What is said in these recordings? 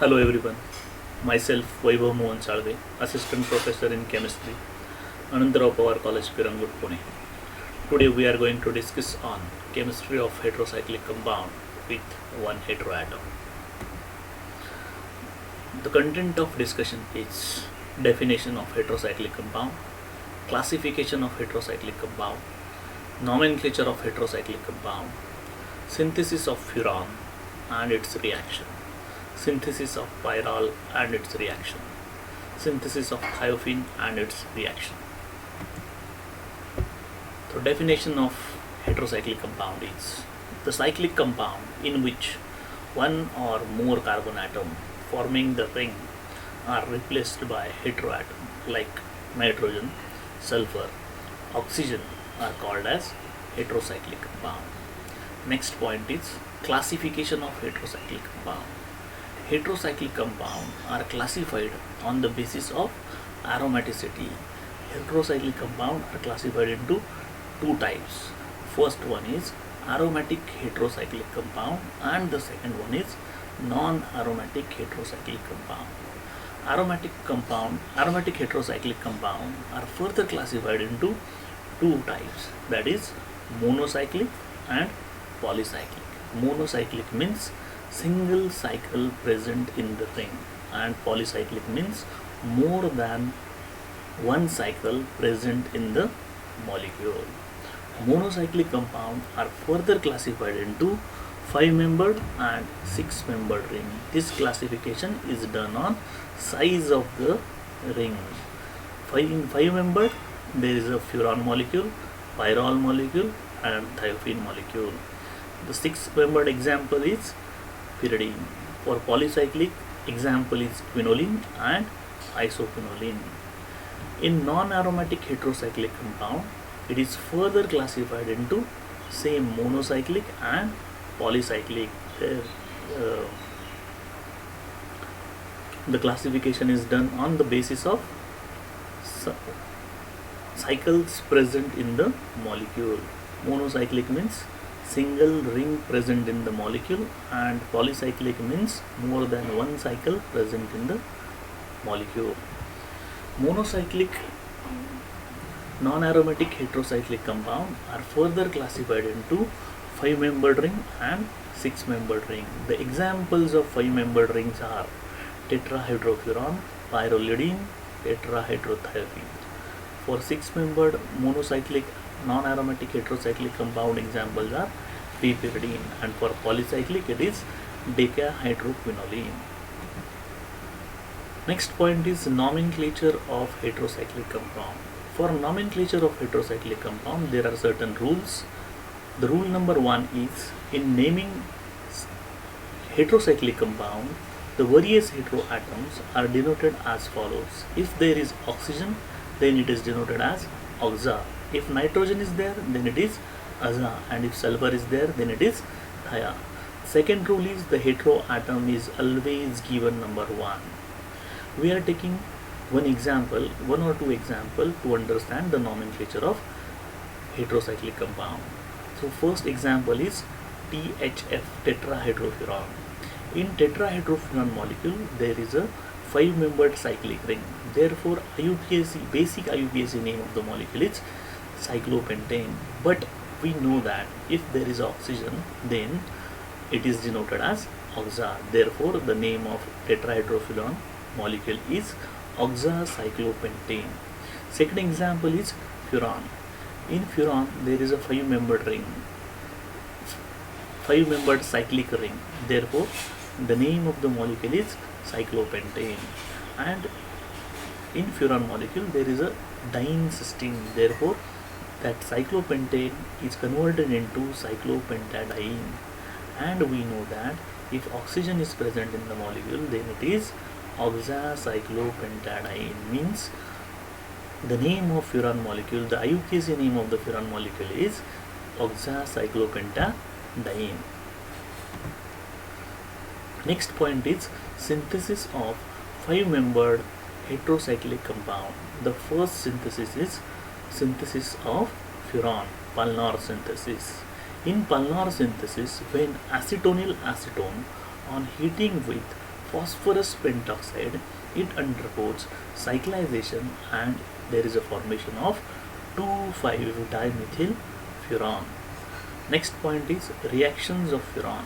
Hello everyone, myself Vaibhav Mohan Chalve, Assistant Professor in Chemistry, Anandarao Power College, Pirangur, Pune. Today we are going to discuss on chemistry of heterocyclic compound with one heteroatom. The content of discussion is definition of heterocyclic compound, classification of heterocyclic compound, nomenclature of heterocyclic compound, synthesis of furan and its reaction, synthesis of pyrrole and its reaction, synthesis of thiophene and its reaction. So definition of heterocyclic compound is the cyclic compound in which one or more carbon atom forming the ring are replaced by heteroatom like nitrogen, sulfur, oxygen are called as heterocyclic compound. Next point is classification of heterocyclic compound. Heterocyclic compound are classified on the basis of aromaticity. Heterocyclic compound are classified into two types. First one is aromatic heterocyclic compound and the second one is non-aromatic heterocyclic compound. Aromatic heterocyclic compound are further classified into two types, that is monocyclic and polycyclic. Monocyclic means single cycle present in the ring and polycyclic means more than one cycle present in the molecule. Monocyclic compound are further classified into 5-membered and 6-membered ring. This classification is done on size of the ring. In 5-membered there is a furan molecule, pyrrole molecule and thiophene molecule. The 6-membered example is pyridine. For polycyclic example is quinoline and isoquinoline. In non-aromatic heterocyclic compound it is further classified into same monocyclic and polycyclic. The classification is done on the basis of cycles present in the molecule. Monocyclic means single ring present in the molecule and polycyclic means more than one cycle present in the molecule. Monocyclic non-aromatic heterocyclic compound are further classified into 5-membered ring and 6-membered ring. The examples of 5-membered rings are tetrahydrofuran, pyrrolidine, tetrahydrothiophene. For 6-membered monocyclic non-aromatic heterocyclic compound examples are p-pyridine and for polycyclic it is decahydroquinoline. Next point is nomenclature of heterocyclic compound. For nomenclature of heterocyclic compound there are certain rules. The rule number 1 is in naming heterocyclic compound the various heteroatoms are denoted as follows. If there is oxygen then it is denoted as oxa. If nitrogen is there then it is aza and if sulfur is there then it is thia. Second rule is the heteroatom is always given number 1. We are taking one or two example to understand the nomenclature of heterocyclic compound. So first example is THF, tetrahydrofuran. In tetrahydrofuran molecule there is a 5-membered cyclic ring. Therefore basic IUPAC name of the molecule is cyclopentane, but we know that if there is oxygen then it is denoted as oxa. Therefore the name of tetrahydrofuran molecule is oxacyclopentane. Second example is furan. In furan there is a 5-membered ring, 5-membered cyclic ring. Therefore the name of the molecule is cyclopentane. And in furan molecule there is a diene cysteine. Therefore that cyclopentane is converted into cyclopentadiene. And we know that if oxygen is present in the molecule then it is oxacyclopentadiene. Means the name of furan molecule, the IUPAC name of the furan molecule is oxacyclopentadiene. Next point is synthesis of 5-membered heterocyclic compound. The first synthesis is synthesis of furan, Pulnar synthesis. In Pulnar synthesis, when acetonyl acetone on heating with phosphorus pentoxide, it undergoes cyclization and there is a formation of 2,5-dimethyl furan. Next point is reactions of furan.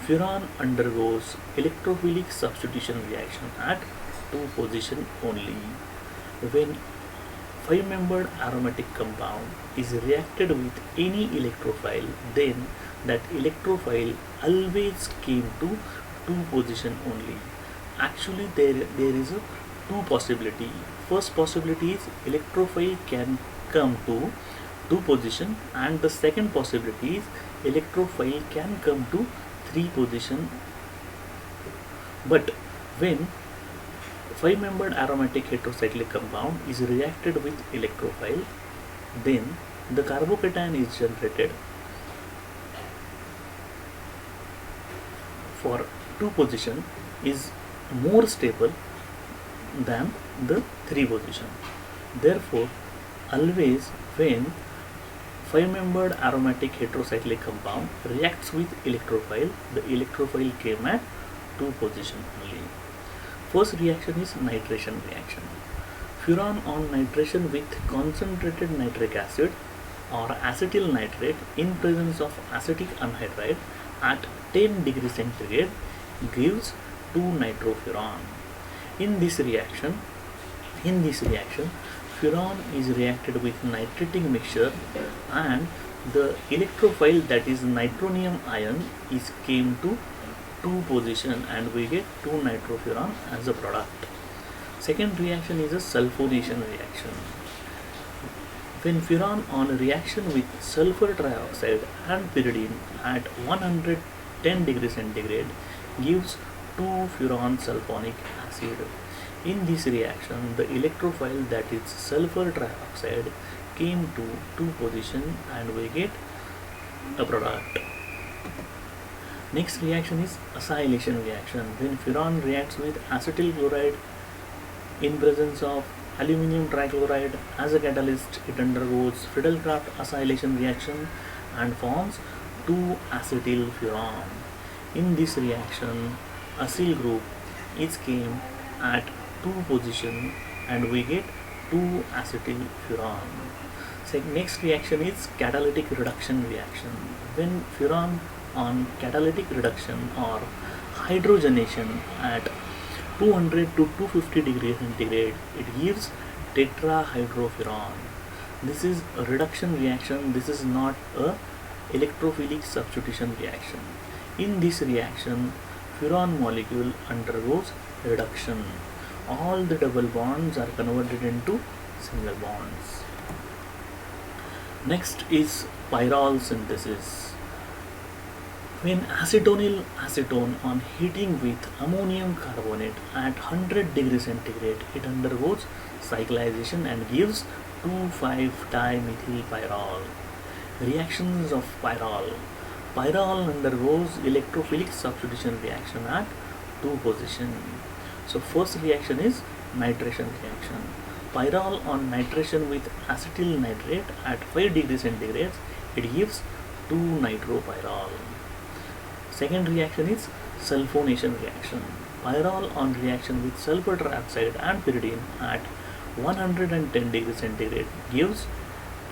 Furan undergoes electrophilic substitution reaction at two position only. When five-membered aromatic compound is reacted with any electrophile, then that electrophile always came to two position only. Actually, there is a two possibility. First possibility is electrophile can come to two position, and the second possibility is electrophile can come to three position. But when five-membered aromatic heterocyclic compound is reacted with electrophile, then the carbocation is generated for two position is more stable than the three position. Therefore, always when five-membered aromatic heterocyclic compound reacts with electrophile, the electrophile came at two position only. First reaction is nitration reaction. Furan on nitration with concentrated nitric acid or acetyl nitrate in presence of acetic anhydride at 10 degrees centigrade gives 2-nitrofuran. In this reaction, furan is reacted with nitrating mixture and the electrophile, that is nitronium ion, is came to two position and we get 2-nitrofuran as a product. Second reaction is a sulfonation reaction. When furan on reaction with sulfur trioxide and pyridine at 110 degrees centigrade gives 2-furan sulfonic acid. In this reaction, the electrophile, that is sulfur trioxide, came to two position and we get a product. Next reaction is acylation reaction. When furan reacts with acetyl chloride in presence of aluminum trichloride as a catalyst, it undergoes Friedel-Crafts acylation reaction and forms 2-acetyl furan. In this reaction, acyl group is came at two position and we get 2-acetyl furan. Next reaction is catalytic reduction reaction. When furan on catalytic reduction or hydrogenation at 200 to 250 degrees centigrade, it gives tetrahydrofuran. This is a reduction reaction. This is not a electrophilic substitution reaction. In this reaction, furan molecule undergoes reduction. All the double bonds are converted into single bonds. Next is pyrrole synthesis. When acetonyl acetone on heating with ammonium carbonate at 100 degrees centigrade, it undergoes cyclization and gives 2,5-dimethylpyrrole. Reactions of pyrrole. Pyrrole undergoes electrophilic substitution reaction at two position. So first reaction is nitration reaction. Pyrrole on nitration with acetyl nitrate at 5 degrees centigrade, it gives 2-nitropyrrole. Second reaction is sulfonation reaction. Pyrrole on reaction with sulfur trioxide and pyridine at 110 degrees centigrade gives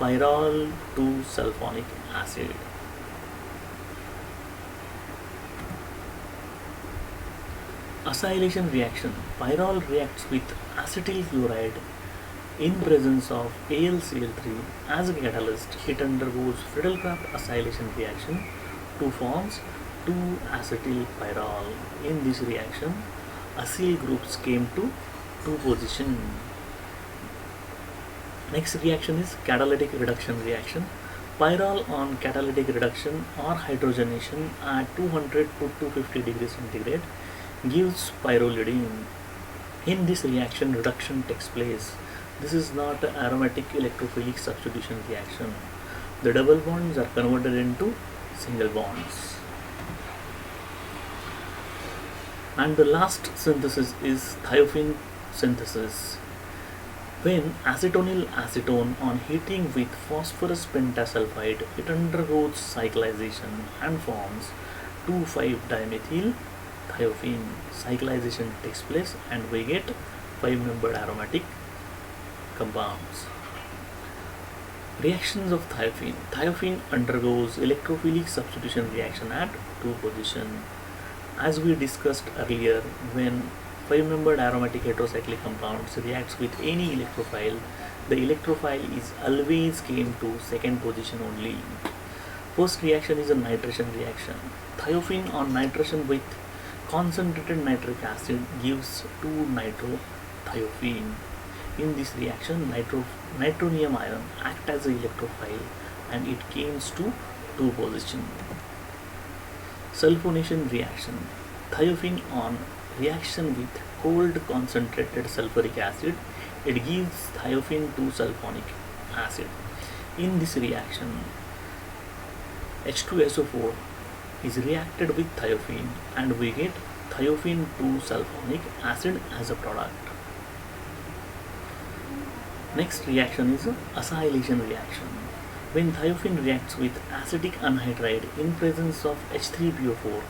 pyrrole 2-sulfonic acid. Acylation reaction. Pyrrole reacts with acetyl chloride in presence of AlCl3 as a catalyst. It undergoes Friedel-Crafts acylation reaction to forms 2-acetylpyrrole. In this reaction, acyl groups came to two position. Next reaction is catalytic reduction reaction. Pyrrole on catalytic reduction or hydrogenation at 200 to 250 degrees centigrade gives pyrrolidine. In this reaction, reduction takes place. This is not an aromatic electrophilic substitution reaction. The double bonds are converted into single bonds. And the last synthesis is thiophene synthesis. When acetonyl acetone on heating with phosphorus pentasulfide, it undergoes cyclization and forms 2,5-dimethyl thiophene. Cyclization takes place and we get 5-membered aromatic compounds. Reactions of thiophene. Thiophene undergoes electrophilic substitution reaction at 2 position. As we discussed earlier, when 5-membered aromatic heterocyclic compounds reacts with any electrophile, the electrophile is always came to second position only. First reaction is a nitration reaction. Thiophene on nitration with concentrated nitric acid gives 2-nitrothiophene. In this reaction, nitronium ion act as a electrophile and it comes to 2 position. Sulfonation reaction. Thiophene on reaction with cold concentrated sulfuric acid, it gives thiophene to sulfonic acid. In this reaction, H2SO4 is reacted with thiophene and we get thiophene to sulfonic acid as a product. Next reaction is acylation reaction. When thiophene reacts with acetic anhydride in presence of H3PO4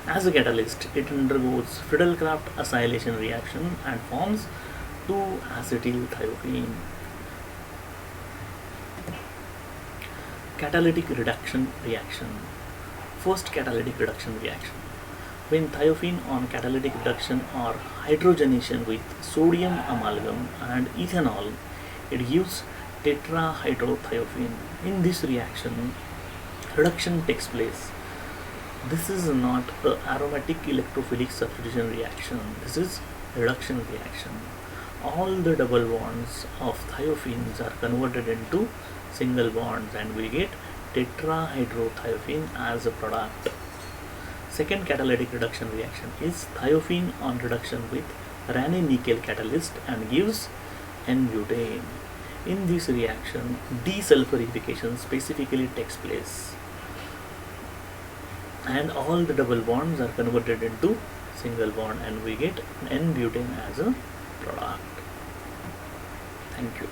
as a catalyst, it undergoes Friedel-Crafts acylation reaction and forms 2-acetylthiophene. Catalytic reduction reaction. First catalytic reduction reaction. When thiophene on catalytic reduction or hydrogenation with sodium amalgam and ethanol, it gives tetrahydrothiophene. In this reaction, reduction takes place. This is not an aromatic electrophilic substitution reaction. This is reduction reaction. All the double bonds of thiophenes are converted into single bonds and we get tetrahydrothiophene as a product. Second catalytic reduction reaction is thiophene on reduction with Raney-Nickel catalyst and gives N-butane. In this reaction, desulfurification specifically takes place and all the double bonds are converted into single bond and we get N-butane as a product. Thank you.